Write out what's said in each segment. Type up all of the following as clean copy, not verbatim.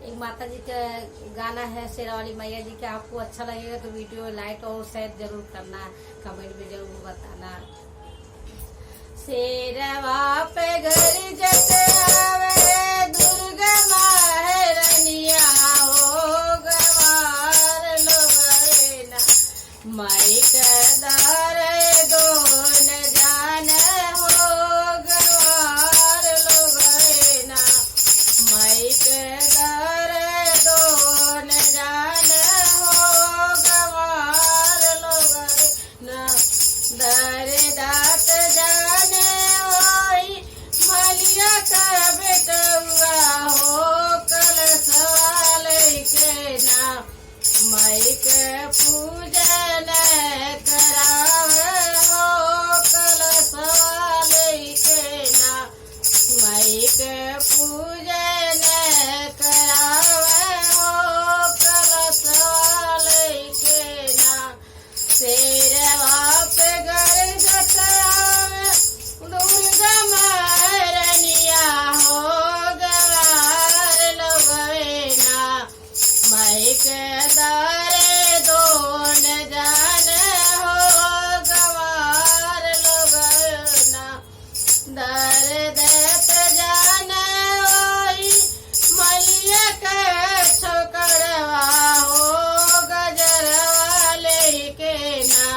एक माता जी का गाना है शेरावाली मैया जी का। आपको अच्छा लगेगा तो वीडियो लाइक और शेयर जरूर करना, कमेंट में जरूर बताना। शेरवा पे घर जत आवे दुर्गा महारनिया हो गवार लोगना माई के दार दोन जान हो गवार लोगना माई के दार दोन जान हो गवार लोगना दर दात जाने ओई मलिया का बेटुआ हो कलशवाल के ना माई के पूजन करावे हो कलशवाल के ना माई के पूजन करावे हो कलशवाल के ना शेरवा पे घर जतावे दुर्गा महारनिया हो गवार लोगना माई के दारे दोन जान हो गवार लोगना दर देत जान ओई मलिया के छोकरवा हो गजरवा लेके ना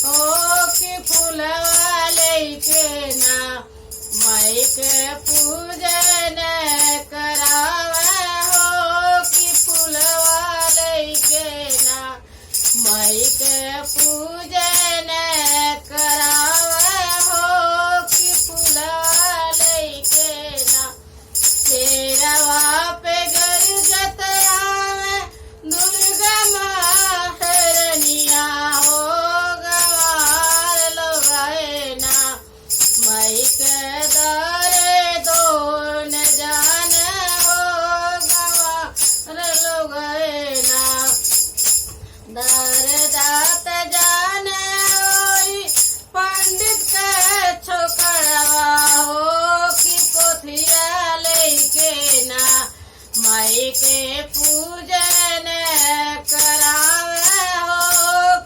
हो कि फूलवा लेके ना माई के पूजन करावे हो कि फूलवा लेके ना माई के पूजन करावे हो कि फूलवा लेके ना शेरवा पे घर जत आवे दुर्गा महारनिया हो गवार लोगना माई के दारे दोन जान हो गवार लोगना दर दात जान ओई पंडित के छोकरवा हो कि पोथिया लेके ना माई के पूजन करावे हो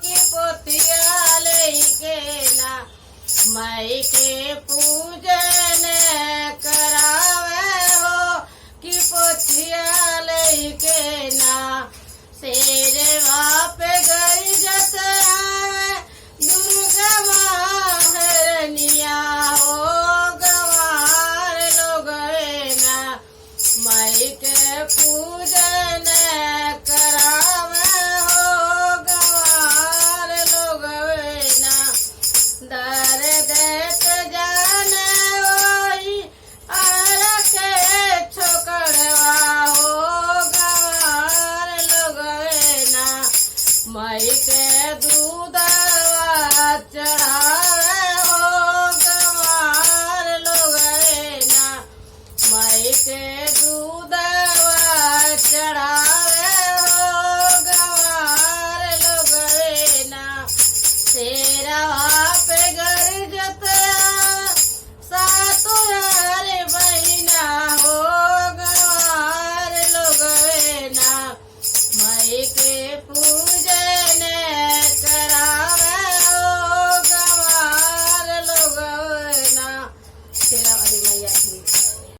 कि पोथिया लेके ना माई के पूजन करावे हो कि पोथिया लेके ना शेरवा पे गई जत आवे दुर्गा महारनिया हो गवार लोगना माई के पूजन करावे हो गवार लोगना दर देत जान ओई आरा के छोकरवा हो गवार लोगना माई के दूधवा चढ़ावे हो गवार लोगना माई के दूधवा चढ़ा